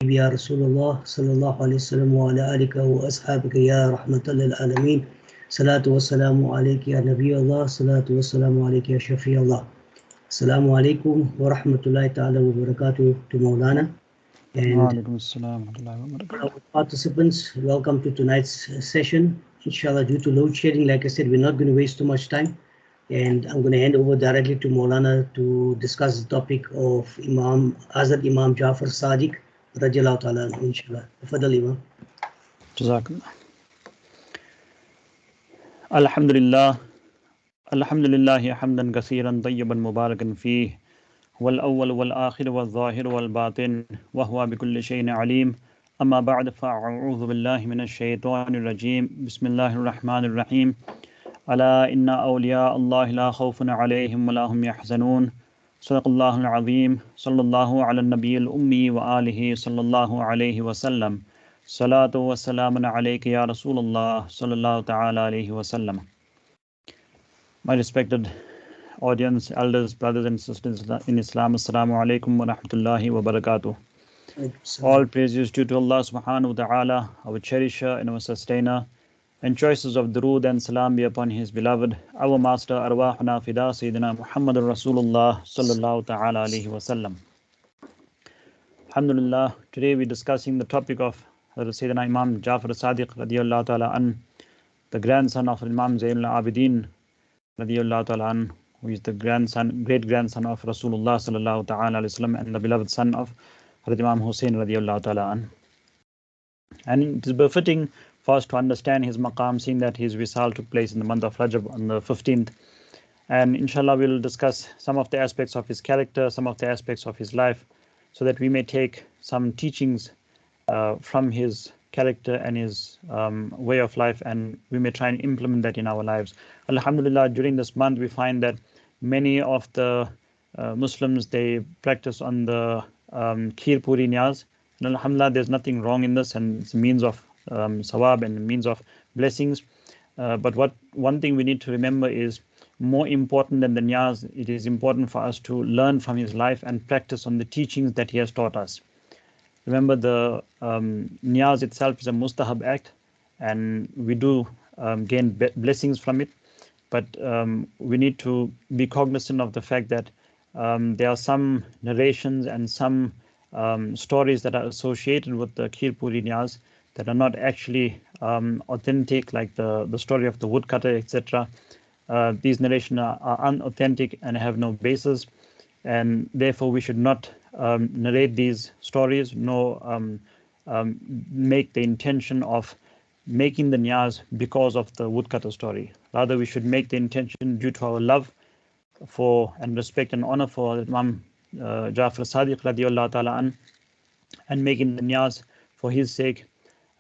حبيبي يا رسول الله صلى الله عليه وسلم وعلى آلك وأصحابك يا رحمة للعالمين. صلاة والسلام عليك يا نبي الله، صلاة والسلام عليك يا شفيع الله. Assalamu alaikum wa rahmatullahi ta'ala wa barakatuh to Maulana and our participants. Welcome to tonight's session. Inshallah, due to load shedding, like I said, we're not going to waste too much time. And I'm going to hand over directly to Maulana to discuss the topic of HAZRAT Imam Jafar SAADIQ, Radiallahu ta'ala, inshallah. Tafadhal, Imam. Jazakallah. Alhamdulillah. Alhamdulillah hamdan kathiran tayyiban mubarakan fih wal awwal wal akhir wal zahir wal batin wa huwa bi kulli shay'in alim. Amma ba'd, fa'a'udhu billahi minash shaitanir rajim. Bismillahir rahmanir rahim. Ala inna awliya Allah la khawfun alayhim wa la hum yahzanun. Sadaqallahul azim. Sallallahu ala nabiyil ummi wa alihi sallallahu alayhi wa sallam. Salatu wa salamun alayka ya Rasulullah sallallahu ta'ala alayhi wa sallam. My respected audience, elders, brothers and sisters in Islam, Assalamu alaikum wa rahmatullahi wa barakatuh. All praises due to Allah subhanahu wa ta'ala, our cherisher and our sustainer, and choices of durood and salam be upon his beloved, our master, arwahuna fida, Sayyidina Muhammadur Rasulullah sallallahu ta'ala alayhi wa sallam. Alhamdulillah, today we're discussing the topic of Sayyidina Imam Jafar SAADIQ radiyallahu ta'ala an, the grandson of Imam Zainul Abidin radiyallahu ta'ala an, who is the great grandson of Rasulullah sallallahu ta'ala alayhi wasallam and the beloved son of Imam Hussein radiyallahu ta'ala an. And it is befitting for us to understand his maqam, seeing that his wisal took place in the month of Rajab on the 15th. And inshallah we'll discuss some of the aspects of his character, some of the aspects of his life, so that we may take some teachings from his character and his way of life, and we may try and implement that in our lives. Alhamdulillah, during this month we find that many of the Muslims, they practice on the Kheer Puri Niyaz, and alhamdulillah there's nothing wrong in this, and it's a means of sawab and a means of blessings. But one thing we need to remember is, more important than the niyaz, it is important for us to learn from his life and practice on the teachings that he has taught us. Remember, the niyaz itself is a mustahab act, and we do gain blessings from it. But we need to be cognizant of the fact that there are some narrations and some stories that are associated with the Kheer Puri Niyaz that are not actually authentic, like the story of the woodcutter, etc. These narrations are unauthentic and have no basis, and therefore we should not narrate these stories, nor make the intention of making the niyaz because of the woodcutter story. Rather, we should make the intention due to our love for and respect and honor for Imam Jafar SAADIQ radiyallahu ta'ala an, and making the niyaz for his sake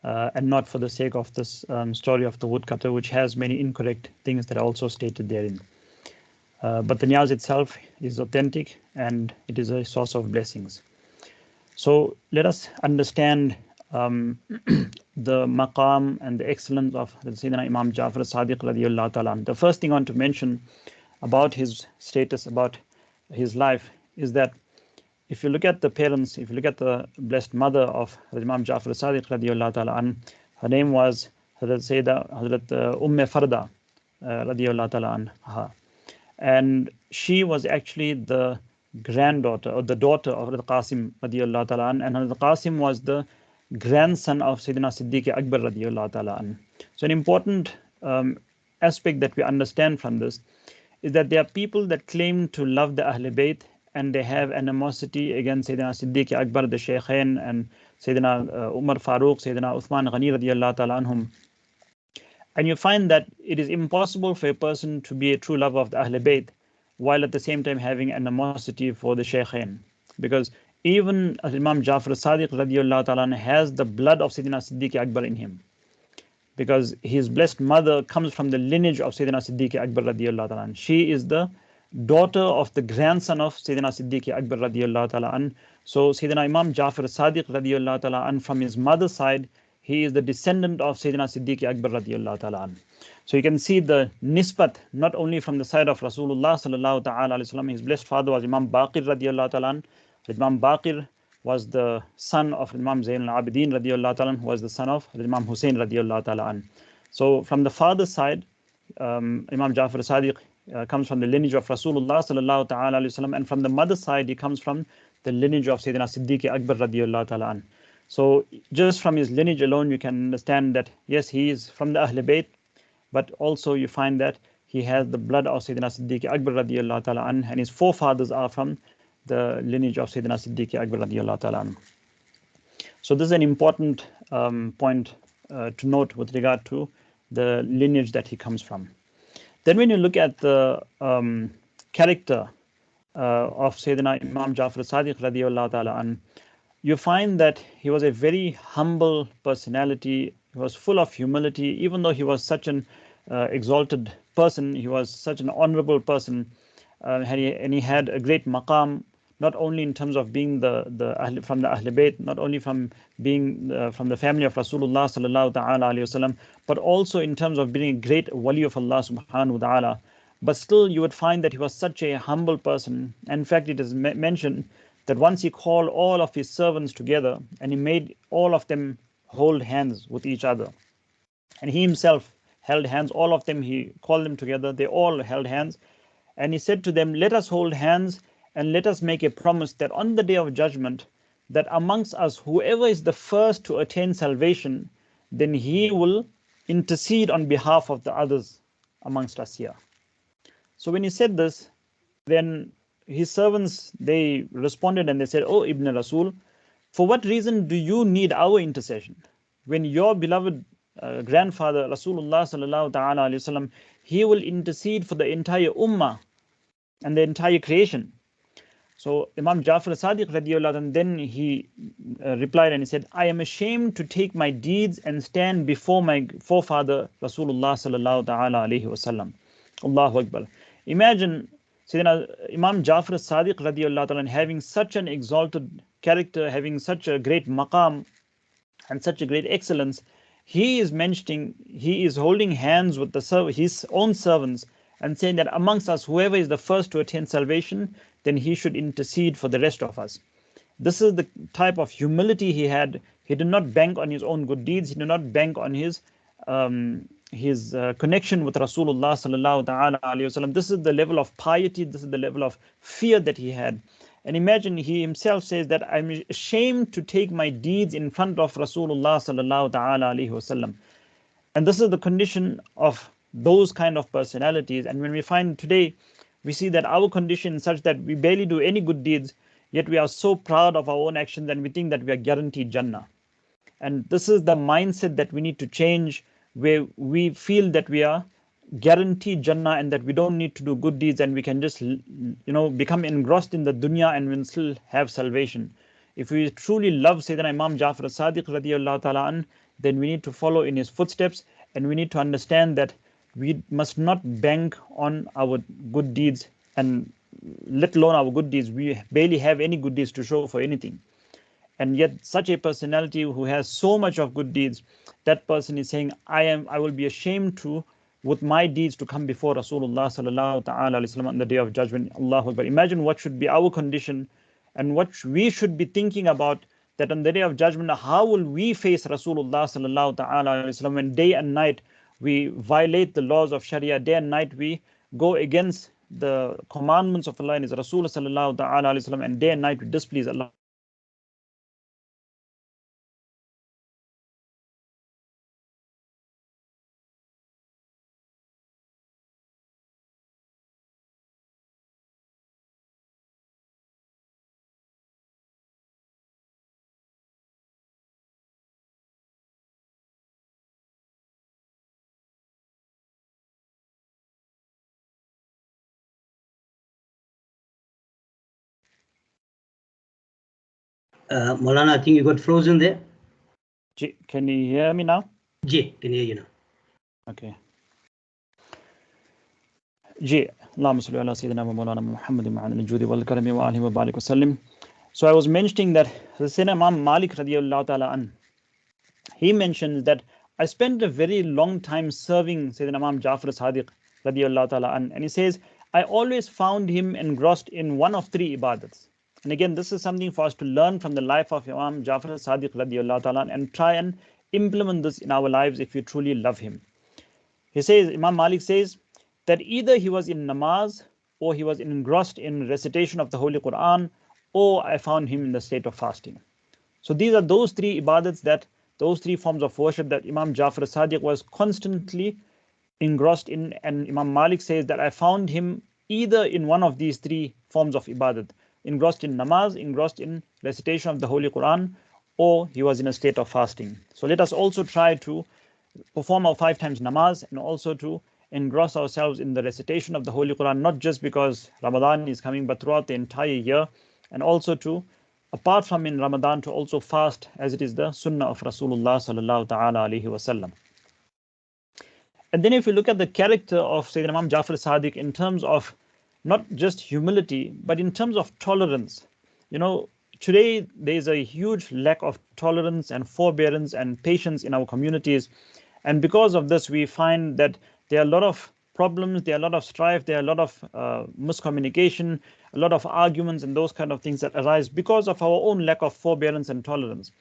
and not for the sake of this story of the woodcutter, which has many incorrect things that are also stated therein. But the niyaz itself is authentic and it is a source of blessings. So let us understand the maqam and the excellence of Sayyidina Imam Jafar SAADIQ radiyallahu ta'ala. The first thing I want to mention about his status, about his life, is that if you look at the parents, if you look at the blessed mother of Imam Jafar SAADIQ radiyallahu ta'ala, her name was Hazrat Farda radiyallahu ta'ala anha. And she was actually the granddaughter or the daughter of Hazrat Qasim radiyallahu ta'ala an, and Hazrat Qasim was the grandson of Sayyidina Siddiq Akbar radiyallahu ta'ala an. So an important aspect that we understand from this is that there are people that claim to love the Ahl Bayt and they have animosity against Sayyidina Siddiq Akbar, the Shaykhain, and Sayyidina Umar Farooq, Sayyidina Uthman Ghani radiyallahu ta'ala anhum. And you find that it is impossible for a person to be a true lover of the Ahl Bayt while at the same time having animosity for the Shaykhain. Because even Imam Jafar SAADIQ radiyallahu ta'ala has the blood of Sayyidina Siddiq Akbar in him. Because his blessed mother comes from the lineage of Sayyidina Siddiq Akbar radiyallahu ta'ala. She is the daughter of the grandson of Sayyidina Siddiq Akbar radiyallahu ta'ala. So Sayyidina Imam Jafar SAADIQ radiyallahu ta'ala, from his mother's side, he is the descendant of Sayyidina Siddiq Akbar radiyallahu ta'ala. So you can see the nisbat not only from the side of Rasulullah sallallahu ta'ala alayhi wa sallam. His blessed father was Imam Baqir radiyallahu ta'ala. Imam Baqir was the son of Imam Zayn al-Abidin radiallahu ta'ala, who was the son of Imam Hussein radiallahu ta'ala. So from the father's side, Imam Jafar as-Sadiq comes from the lineage of Rasulullah sallallahu ta'ala alayhi wasallam, and from the mother's side he comes from the lineage of Sayyidina Siddiq Akbar radiallahu ta'ala. So just from his lineage alone you can understand that yes, he is from the Ahl Bayt, but also you find that he has the blood of Sayyidina Siddiq Akbar radiallahu ta'ala, and his forefathers are from the lineage of Sayyidina Siddiq Akbar radiallahu ta'ala. So this is an important point to note with regard to the lineage that he comes from. Then when you look at the character of Sayyidina Imam Jafar as-Sadiq radiallahu ta'ala, you find that he was a very humble personality. He was full of humility. Even though he was such an exalted person, he was such an honorable person, and he had a great maqam, not only in terms of being from the Ahl Bayt, not only from being from the family of Rasulullah sallallahu ta'ala alayhi wasallam, but also in terms of being a great wali of Allah subhanahu wa ta'ala. But still you would find that he was such a humble person. In fact, it is mentioned that once he called all of his servants together and he made all of them hold hands with each other. And he himself held hands, all of them, he called them together, they all held hands. And he said to them, let us hold hands and let us make a promise that on the day of judgment, that amongst us, whoever is the first to attain salvation, then he will intercede on behalf of the others amongst us here. So when he said this, then his servants, they responded and they said, "Oh Ibn Rasul, for what reason do you need our intercession? When your beloved grandfather Rasulullah sallallahu ta'ala alayhi wasallam, he will intercede for the entire ummah and the entire creation." So Imam Jafar as-Sadiq radiallahu anhu, then he replied and he said, "I am ashamed to take my deeds and stand before my forefather Rasulullah sallallahu ta'ala alayhi wasallam." Allahu Akbar. Imagine Sayyidina Imam Jafar as-Sadiq radiallahu anhu having such an exalted character, having such a great maqam and such a great excellence. He is mentioning, he is holding hands with his own servants and saying that amongst us, whoever is the first to attain salvation, then he should intercede for the rest of us. This is the type of humility he had. He did not bank on his own good deeds. He did not bank on his connection with Rasulullah sallallahu ta'ala alayhi wasallam. This is the level of piety. This is the level of fear that he had. And imagine, he himself says that I'm ashamed to take my deeds in front of Rasulullah sallallahu ta'ala alayhi wasallam. And this is the condition of those kind of personalities. And when we find today, we see that our condition is such that we barely do any good deeds, yet we are so proud of our own actions and we think that we are guaranteed Jannah. And this is the mindset that we need to change, where we feel that we are guaranteed Jannah and that we don't need to do good deeds and we can just, become engrossed in the dunya and we'll still have salvation. If we truly love Sayyidina Imam Jafar as-Sadiq radiyallahu ta'ala an, then we need to follow in his footsteps, and we need to understand that we must not bank on our good deeds, and let alone our good deeds. We barely have any good deeds to show for anything. And yet such a personality who has so much of good deeds, that person is saying, I will be ashamed with my deeds to come before Rasulullah sallallahu ta'ala alayhi wasallam on the day of judgment. Allahu Akbar. Imagine what should be our condition and what we should be thinking about, that on the day of judgment, how will we face Rasulullah sallallahu ta'ala alayhi wasallam when day and night we violate the laws of Sharia, day and night we go against the commandments of Allah and His Rasul sallallahu ta'ala alayhi wasallam, and day and night we displease Allah. Maulana, I think you got frozen there. Can you hear me now? Ji, can hear you now. Okay. Ji, Allahumma salli ala Sayyidina wa Maulana Muhammadin wa ala al-judi wal karami wa alihi wa barik wa sallim. So I was mentioning that Sayyidina Imam Malik radiyallahu ta'ala an, he mentions that I spent a very long time serving Sayyidina Imam Jafar as-Sadiq radiyallahu ta'ala an, and he says, I always found him engrossed in one of three ibadats. And again, this is something for us to learn from the life of Imam Jafar al-Sadiq radiallahu ta'ala and try and implement this in our lives if we truly love him. He says, Imam Malik says that either he was in namaz, or he was engrossed in recitation of the Holy Quran, or I found him in the state of fasting. So these are those three ibadats, those three forms of worship that Imam Jafar al-Sadiq was constantly engrossed in. And Imam Malik says that I found him either in one of these three forms of ibadat, engrossed in namaz, engrossed in recitation of the Holy Quran, or he was in a state of fasting. So let us also try to perform our 5 times namaz, and also to engross ourselves in the recitation of the Holy Quran, not just because Ramadan is coming, but throughout the entire year. And also to, apart from in Ramadan, to also fast, as it is the sunnah of Rasulullah sallallahu ta'ala alayhi wasallam. And then if you look at the character of Sayyidina Imam Jafar Sadiq in terms of not just humility, but in terms of tolerance. Today there is a huge lack of tolerance and forbearance and patience in our communities. And because of this, we find that there are a lot of problems, there are a lot of strife, there are a lot of miscommunication, a lot of arguments and those kind of things that arise because of our own lack of forbearance and tolerance.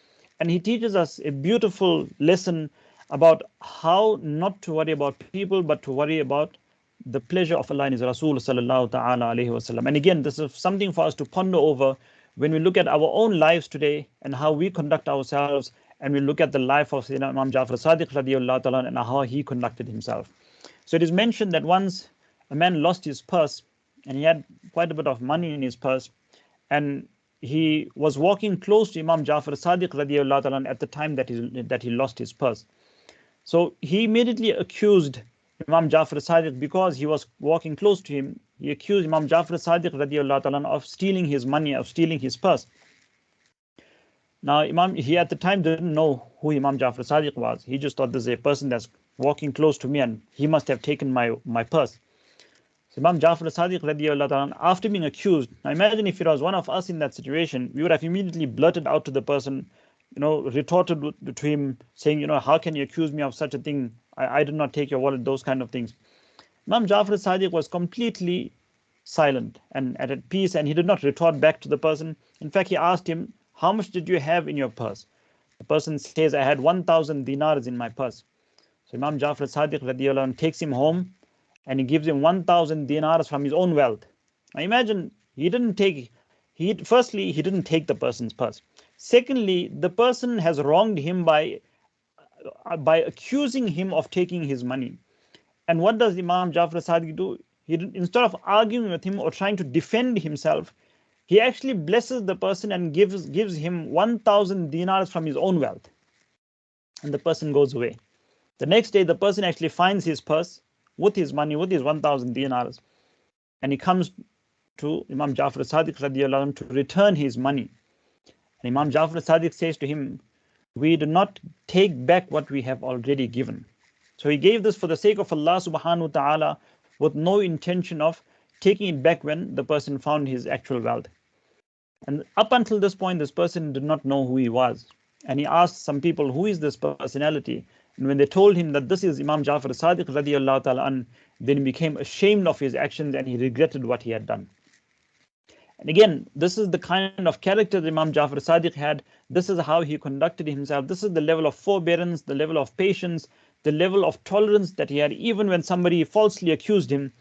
And he teaches us a beautiful lesson about how not to worry about people, but to worry about the pleasure of Allah and His Rasul sallallahu ta'ala alayhi wasallam. And again, this is something for us to ponder over when we look at our own lives today and how we conduct ourselves, and we look at the life of Sayyidina Imam Jafar Sadiq radiallahu ta'ala and how he conducted himself. So it is mentioned that once a man lost his purse, and he had quite a bit of money in his purse, and he was walking close to Imam Jafar Sadiq radiallahu ta'ala at the time that he lost his purse. So he immediately accused Imam Jafar Sadiq, because he was walking close to him. He accused Imam Jafar Sadiq radiallahu ta'ala of stealing his money, of stealing his purse. Now, he at the time didn't know who Imam Jafar Sadiq was. He just thought, this is a person that's walking close to me and he must have taken my purse. So Imam Jafar Sadiq radiallahu ta'ala, after being accused, now imagine if it was one of us in that situation, we would have immediately blurted out to the person, retorted to him saying, how can you accuse me of such a thing? I did not take your wallet, those kind of things. Imam Jafar Sadiq was completely silent and at peace, and he did not retort back to the person. In fact, he asked him, how much did you have in your purse? The person says, I had 1,000 dinars in my purse. So Imam Jafar Sadiq radiallahu anhu takes him home, and he gives him 1,000 dinars from his own wealth. Now imagine, firstly, he didn't take the person's purse. Secondly, the person has wronged him by accusing him of taking his money. And what does Imam Jafar Sadiq do? Instead of arguing with him or trying to defend himself, he actually blesses the person and gives him 1,000 dinars from his own wealth. And the person goes away. The next day, the person actually finds his purse with his money, with his 1,000 dinars. And he comes to Imam Jafar Sadiq radiallahu anhu to return his money. And Imam Jafar Sadiq says to him, we do not take back what we have already given. So he gave this for the sake of Allah subhanahu wa ta'ala, with no intention of taking it back when the person found his actual wealth. And up until this point, this person did not know who he was. And he asked some people, who is this personality? And when they told him that this is Imam Jafar Sadiq radiallahu ta'ala an, then he became ashamed of his actions and he regretted what he had done. And again, this is the kind of character that Imam Jafar Sadiq had. This is how he conducted himself. This is the level of forbearance, the level of patience, the level of tolerance that he had, even when somebody falsely accused him,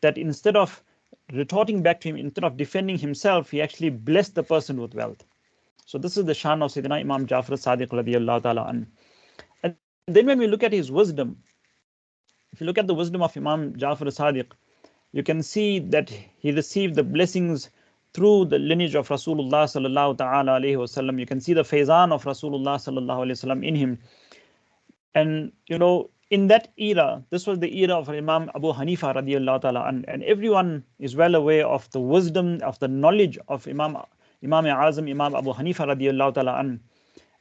that instead of retorting back to him, instead of defending himself, he actually blessed the person with wealth. So this is the shan of Sayyidina Imam Jafar Sadiq radiallahu ta'ala an. And then when we look at his wisdom, if you look at the wisdom of Imam Jafar Sadiq, you can see that he received the blessings through the lineage of Rasulullah sallallahu ta'ala alayhi wasallam. You can see the faizan of Rasulullah sallallahu alayhi wasallam in him. And in that era, this was the era of Imam Abu Hanifa radiallahu ta'ala, and everyone is well aware of the wisdom, of the knowledge of Imam Azam, Imam Abu Hanifa radiallahu ta'ala.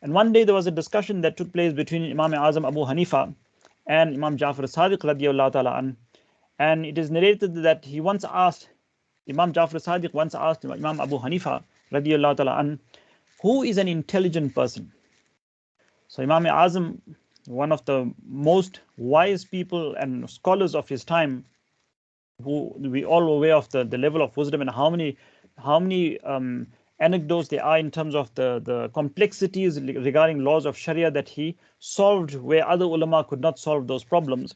And one day there was a discussion that took place between Imam Azam Abu Hanifa and Imam Jafar Sadiq radiallahu ta'ala. And it is narrated that Imam Jafar Sadiq once asked Imam Abu Hanifa radiallahu ta'ala, who is an intelligent person? So Imam Azam, one of the most wise people and scholars of his time, who we all aware of the level of wisdom and how many how many anecdotes there are in terms of the complexities regarding laws of Sharia that he solved where other ulama could not solve those problems.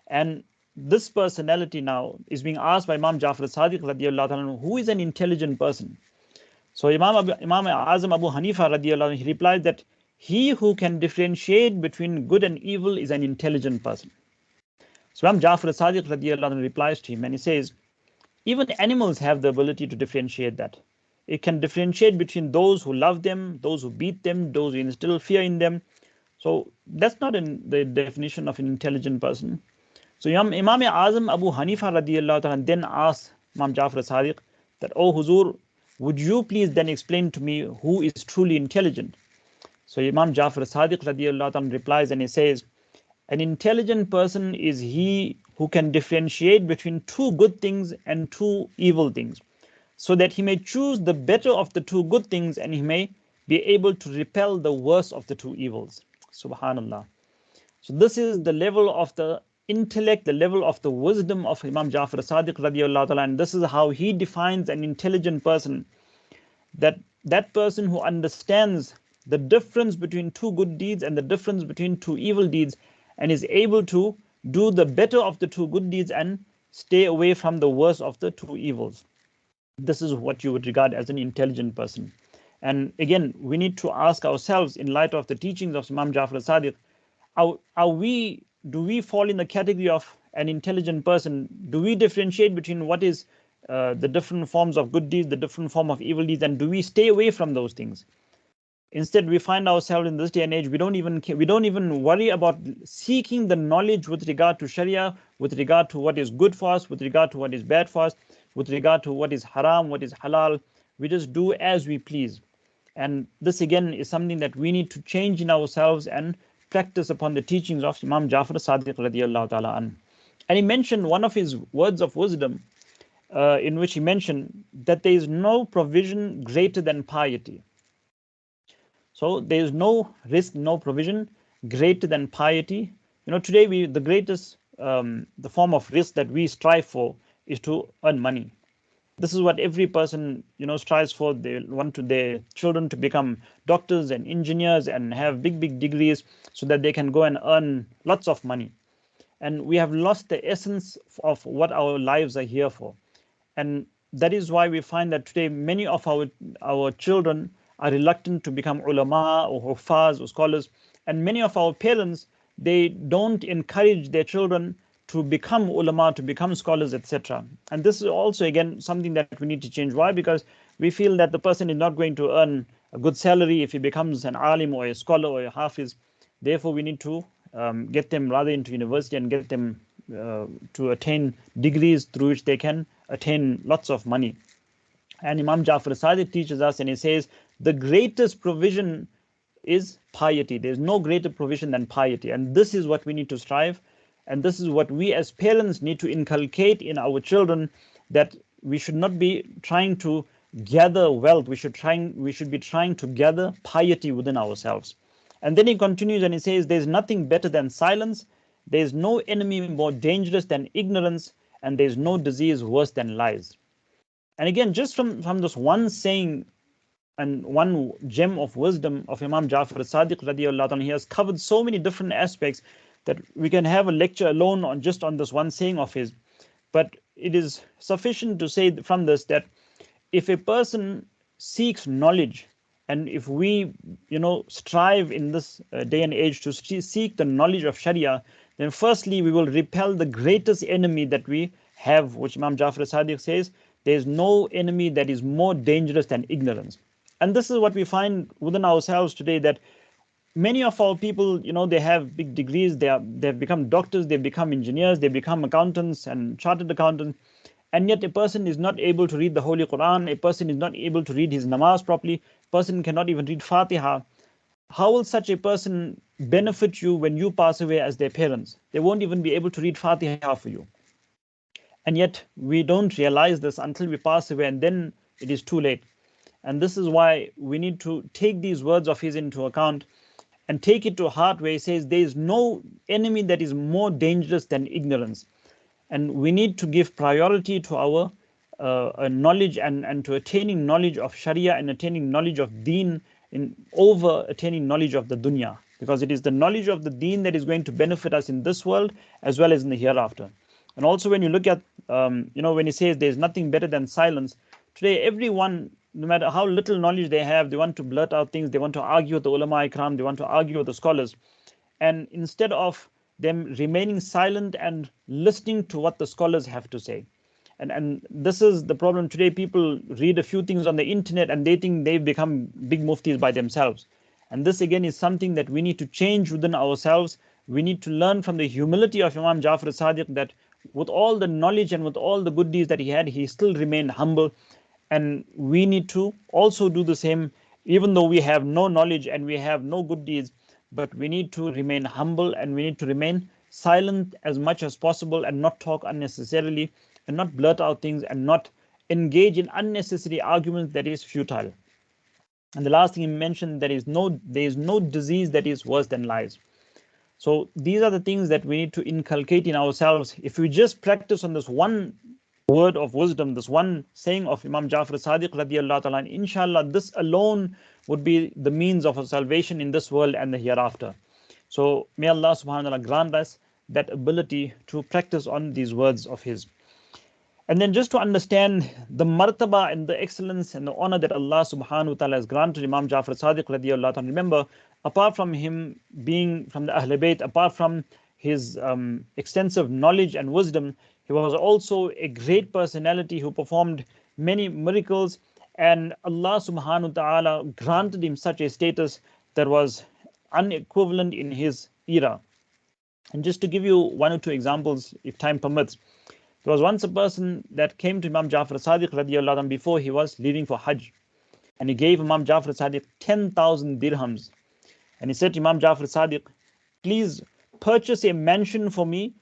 And this personality now is being asked by Imam Jafar as-Sadiq radiallahu anhu, who is an intelligent person? So Imam Azam Abu Hanifa radiallahu anhu, he replied that he who can differentiate between good and evil is an intelligent person. So Imam Jafar as-Sadiq radiallahu anhu replies to him and he says, even animals have the ability to differentiate that. It can differentiate between those who love them, those who beat them, those who instill fear in them. So that's not in the definition of an intelligent person. So Imam Azam Abu Hanifa radiallahu ta'ala then asked Imam Jafar as-Sadiq that, "Oh Huzur, would you please then explain to me who is truly intelligent?" So Imam Jafar as-Sadiq radiallahu ta'ala replies and he says, an intelligent person is he who can differentiate between two good things and two evil things, so that he may choose the better of the two good things and he may be able to repel the worst of the two evils. Subhanallah. So this is the level of the intellect, the level of the wisdom of Imam Jafar as-Sadiq radiallahu ta'ala, and this is how he defines an intelligent person, that person who understands the difference between two good deeds and the difference between two evil deeds, and is able to do the better of the two good deeds and stay away from the worst of the two evils. This is what you would regard as an intelligent person. And again, we need to ask ourselves, in light of the teachings of Imam Jafar as-Sadiq, do we fall in the category of an intelligent person? Do we differentiate between what is the different forms of good deeds, the different form of evil deeds, and do we stay away from those things? Instead, we find ourselves in this day and age, we don't even worry about seeking the knowledge with regard to Sharia, with regard to what is good for us, with regard to what is bad for us, with regard to what is haram, what is halal. We just do as we please. And this again is something that we need to change in ourselves and practice upon the teachings of Imam Jafar as-Sadiq radiallahu ta'ala an. And he mentioned one of his words of wisdom in which he mentioned that there is no provision greater than piety. So there is no risk, no provision greater than piety. Today the greatest, the form of risk that we strive for is to earn money. This is what every person, strives for. They want their children to become doctors and engineers and have big degrees so that they can go and earn lots of money. And we have lost the essence of what our lives are here for. And that is why we find that today many of our children are reluctant to become ulama or hufaz or scholars, and many of our parents, they don't encourage their children to become ulama, to become scholars, etc. And this is also again something that we need to change. Why? Because we feel that the person is not going to earn a good salary if he becomes an alim or a scholar or a hafiz. Therefore we need to get them rather into university and get them to attain degrees through which they can attain lots of money. And Imam Jafar as-Sadiq teaches us and he says the greatest provision is piety. There's no greater provision than piety, and this is what we need to strive, and this is what we as parents need to inculcate in our children, that we should not be trying to gather wealth, we should be trying to gather piety within ourselves. And then he continues and he says there's nothing better than silence, there's no enemy more dangerous than ignorance, and there's no disease worse than lies. And again, just from this one saying and one gem of wisdom of Imam Jafar as-Sadiq radiallahu anhu, he has covered so many different aspects that we can have a lecture alone on just on this one saying of his. But it is sufficient to say from this that if a person seeks knowledge, and if we strive in this day and age to seek the knowledge of Sharia, then firstly we will repel the greatest enemy that we have, which Imam Jafar as-Sadiq says, there is no enemy that is more dangerous than ignorance. And this is what we find within ourselves today, that many of our people, they have big degrees, they've become doctors, they've become engineers, they've become accountants and chartered accountants, and yet a person is not able to read the Holy Quran, a person is not able to read his namaz properly, a person cannot even read Fatiha. How will such a person benefit you when you pass away as their parents? They won't even be able to read Fatiha for you. And yet we don't realize this until we pass away, and then it is too late. And this is why we need to take these words of his into account and take it to heart, where he says there is no enemy that is more dangerous than ignorance. And we need to give priority to our knowledge and to attaining knowledge of Sharia and attaining knowledge of Deen over attaining knowledge of the dunya, because it is the knowledge of the Deen that is going to benefit us in this world as well as in the hereafter. And also when you look at, when he says there's nothing better than silence, today everyone, no matter how little knowledge they have, they want to blurt out things, they want to argue with the ulama ikram, they want to argue with the scholars. And instead of them remaining silent and listening to what the scholars have to say. And this is the problem today. People read a few things on the internet and they think they've become big muftis by themselves. And this again is something that we need to change within ourselves. We need to learn from the humility of Imam Jafar as-Sadiq, that with all the knowledge and with all the good deeds that he had, he still remained humble. And we need to also do the same, even though we have no knowledge and we have no good deeds, but we need to remain humble and we need to remain silent as much as possible and not talk unnecessarily and not blurt out things and not engage in unnecessary arguments that is futile. And the last thing he mentioned, there is no disease that is worse than lies. So these are the things that we need to inculcate in ourselves. If we just practice on this one word of wisdom, this one saying of Imam Jafar as-Sadiq radiyallahu ta'ala, inshallah, this alone would be the means of salvation in this world and the hereafter. So may Allah subhanahu wa ta'ala grant us that ability to practice on these words of his. And then just to understand the martaba and the excellence and the honor that Allah subhanahu wa ta'ala has granted Imam Jafar as-Sadiq radiyallahu ta'ala. Remember, apart from him being from the Ahl Bayt, apart from his extensive knowledge and wisdom, he was also a great personality who performed many miracles, and Allah subhanahu wa ta'ala granted him such a status that was unequivalent in his era. And just to give you one or two examples, if time permits, there was once a person that came to Imam Jafar as-Sadiq radiyallahu anhu before he was leaving for Hajj, and he gave Imam Jafar as-Sadiq 10,000 dirhams, and he said to Imam Jafar as-Sadiq, please purchase a mansion for me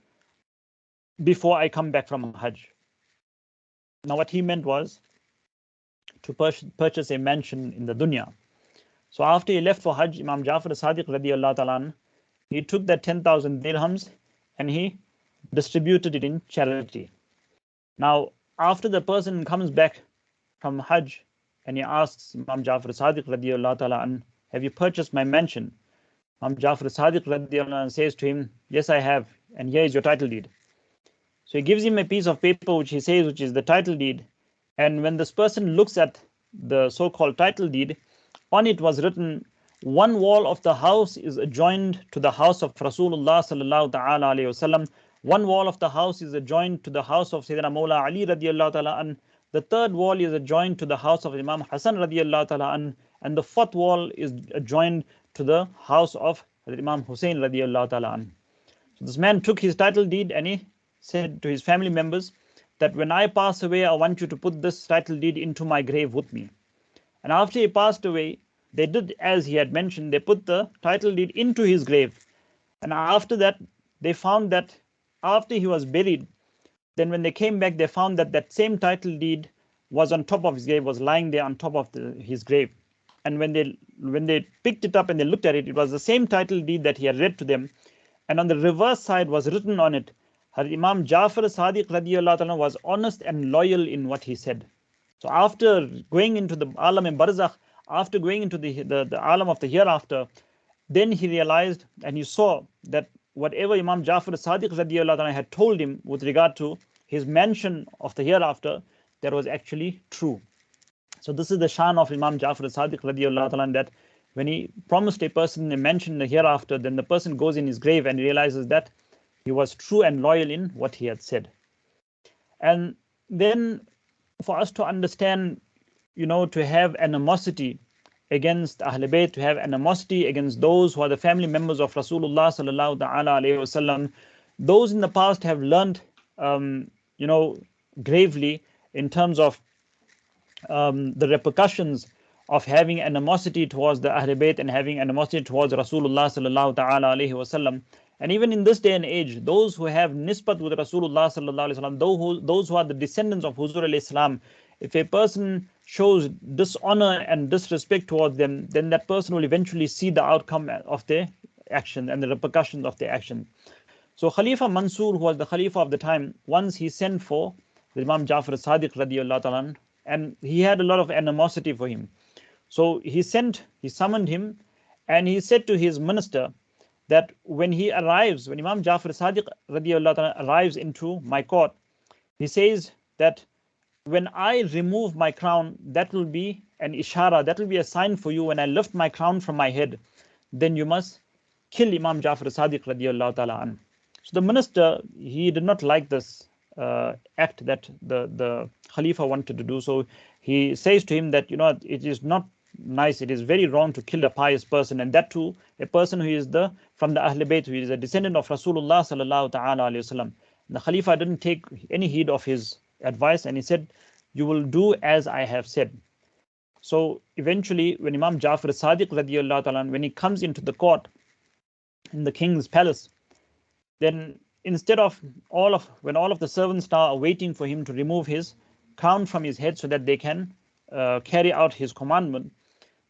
before I come back from Hajj. Now what he meant was to purchase a mansion in the dunya. So after he left for Hajj, Imam Jafar as-Sadiq radiyallahu ta'ala, he took that 10,000 dirhams and he distributed it in charity. Now after the person comes back from Hajj and he asks Imam Jafar as-Sadiq radiyallahu ta'ala, have you purchased my mansion? Imam Jafar as-Sadiq radiyallahu ta'ala says to him, yes, I have, and here is your title deed. So he gives him a piece of paper which he says, which is the title deed. And when this person looks at the so-called title deed, on it was written, one wall of the house is adjoined to the house of Rasulullah sallallahu ta'ala alayhi wasallam. One wall of the house is adjoined to the house of Sayyidina Mawla Ali radiyallahu ta'ala an. The third wall is adjoined to the house of Imam Hassan radiyallahu ta'ala an. And the fourth wall is adjoined to the house of Imam Hussein radiyallahu ta'ala an. So this man took his title deed and he said to his family members that when I pass away, I want you to put this title deed into my grave with me. And after he passed away, they did as he had mentioned. They put the title deed into his grave. And after that, they found that after he was buried, then when they came back, they found that that same title deed was on top of his grave, was lying there on top of his grave. And when they picked it up and they looked at it, it was the same title deed that he had read to them. And on the reverse side was written on it, Imam Jafar as-Sadiq radiyallahu ta'ala was honest and loyal in what he said. So after going into the alam and barzakh, after going into the alam of the hereafter, then he realized and he saw that whatever Imam Jafar as-Sadiq radiyallahu ta'ala had told him with regard to his mention of the hereafter, that was actually true. So this is the shan of Imam Jafar as-Sadiq radiyallahu ta'ala, that when he promised a person a mention in the hereafter, then the person goes in his grave and realizes that he was true and loyal in what he had said. And then for us to understand, to have animosity against Ahl Bayt, to have animosity against those who are the family members of Rasulullah sallallahu ta'ala alayhi wasallam, those in the past have learned, gravely in terms of the repercussions of having animosity towards the Ahl Bayt and having animosity towards Rasulullah sallallahu ta'ala alayhi wasallam. And even in this day and age, those who have nisbat with Rasulullah sallallahu alaihi wasallam, those who are the descendants of Huzur alayhi salam, if a person shows dishonor and disrespect towards them, then that person will eventually see the outcome of their action and the repercussions of their action. So Khalifa Mansur, who was the Khalifa of the time, once he sent for the Imam Jafar as-Sadiq radiallahu ta'ala anhu, and he had a lot of animosity for him. So he summoned him, and he said to his minister that when Imam Jafar as-Sadiq radiallahu ta'ala arrives into my court, he says that when I remove my crown, that will be an ishara, that will be a sign for you. When I lift my crown from my head, then you must kill Imam Jafar as-Sadiq radiallahu ta'ala anhu. So the minister, he did not like this act that the Khalifa wanted to do. So he says to him that, it is not nice, it is very wrong to kill a pious person, and that too a person who is from the Ahl Bayt, who is a descendant of Rasulullah sallallahu ta'ala alayhi wasallam. The Khalifa didn't take any heed of his advice, and he said, you will do as I have said. So eventually, when Imam Jafar as-Sadiq radiallahu ta'ala, when he comes into the court in the king's palace, then instead of when all of the servants are waiting for him to remove his crown from his head so that they can carry out his commandment,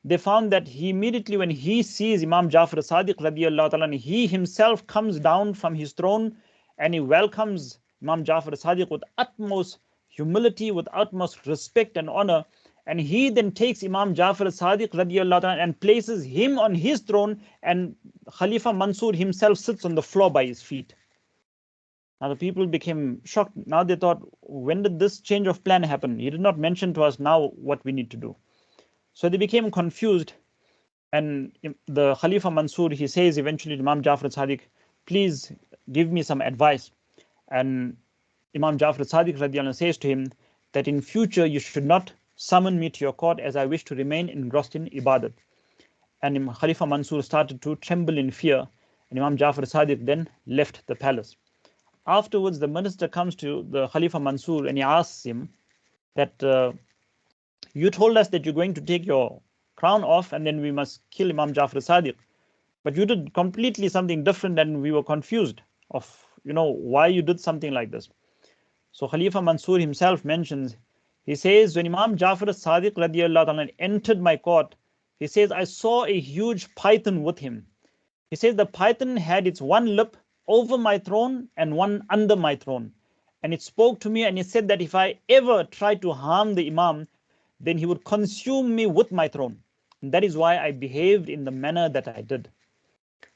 they found that he immediately, when he sees Imam Jafar as-Sadiq radiallahu ta'ala, he himself comes down from his throne and he welcomes Imam Jafar as-Sadiq with utmost humility, with utmost respect and honor. And he then takes Imam Jafar as-Sadiq radiallahu ta'ala and places him on his throne, and Khalifa Mansur himself sits on the floor by his feet. Now the people became shocked. Now they thought, when did this change of plan happen? He did not mention to us now what we need to do. So they became confused, and the Khalifa Mansur, he says eventually to Imam Jafar as-Sadiq, please give me some advice. And Imam Jafar as-Sadiq radiallahu anhu says to him that in future you should not summon me to your court, as I wish to remain engrossed in ibadat. And Khalifa Mansur started to tremble in fear, and Imam Jafar as-Sadiq then left the palace. Afterwards, the minister comes to the Khalifa Mansur and he asks him that you told us that you're going to take your crown off and then we must kill Imam Jafar as-Sadiq, but you did completely something different, and we were confused of why you did something like this. So Khalifa Mansur himself mentions, he says, when Imam Jafar as-Sadiq radiallahu anhu entered my court, he says, I saw a huge python with him. He says the python had its one lip over my throne and one under my throne, and it spoke to me and it said that if I ever tried to harm the Imam, then he would consume me with my throne. And that is why I behaved in the manner that I did.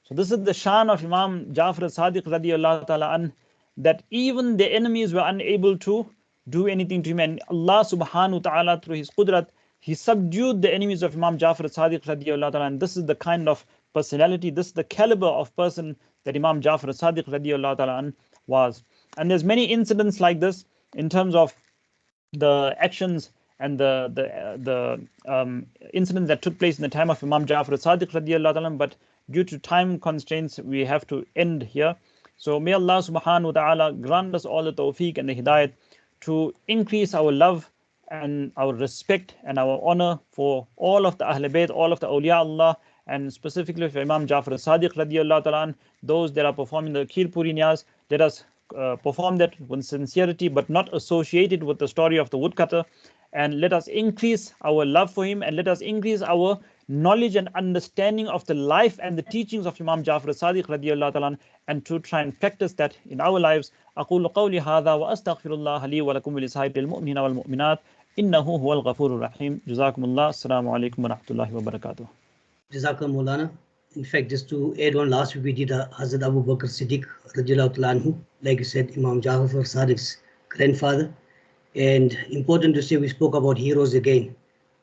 So this is the shan of Imam Jafar as-Sadiq radiallahu ta'ala anhu, that even the enemies were unable to do anything to him, and Allah subhanahu wa ta'ala through his qudrat, he subdued the enemies of Imam Jafar as-Sadiq radiallahu ta'ala. And this is the kind of personality, this is the caliber of person that Imam Jafar as-Sadiq radiallahu ta'ala anhu was. And there's many incidents like this in terms of the actions and the incidents that took place in the time of Imam Jafar as-Sadiq radiallahu ta'ala, but due to time constraints we have to end here. So may Allah subhanahu wa ta'ala grant us all the tawfiq and the hidayat to increase our love and our respect and our honor for all of the Ahl Bayt, all of the awliya Allah, and specifically for Imam Jafar as-Sadiq radiallahu ta'ala, those that are performing the Kheer Puri Niyaz. Let us perform that with sincerity, but not associated with the story of the woodcutter. And let us increase our love for him, and let us increase our knowledge and understanding of the life and the teachings of Imam Jafar as-Sadiq radiallahu ta'ala, and to try and practice that in our lives. أقول قولي هذا وأستغفر الله لي ولكم ولسائر المؤمنين والمؤمنات إنه هو الغفور الرحيم. جزاكم الله. السلام عليكم ورحمة الله وبركاته. Jazakallah Maulana. In fact, just to add on, last week we did Hazrat Abu Bakr Siddiq radiallahu ta'ala anhu, like you said, Imam Jafar as-Sadiq's grandfather. And important to say, we spoke about heroes again.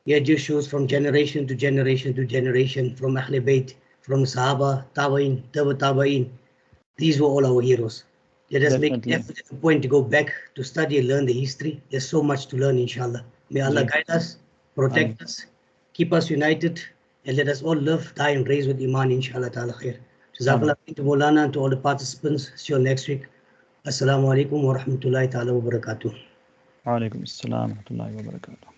It just shows from generation to generation to generation, from Ahl Bayt, from Sahaba, Tabain, Tabain. These were all our heroes. Let us make a point to go back to study and learn the history. There's so much to learn, inshallah. May Allah guide us, protect us, keep us united, and let us all live, die, and raise with Iman, inshallah ta'ala khair. Jazakallah to Maulana and to all the participants. See you next week. Assalamu alaikum wa rahmatullahi ta'ala wa barakatuh. Wa alaikum assalam wa rahmatullahi wa barakatuh.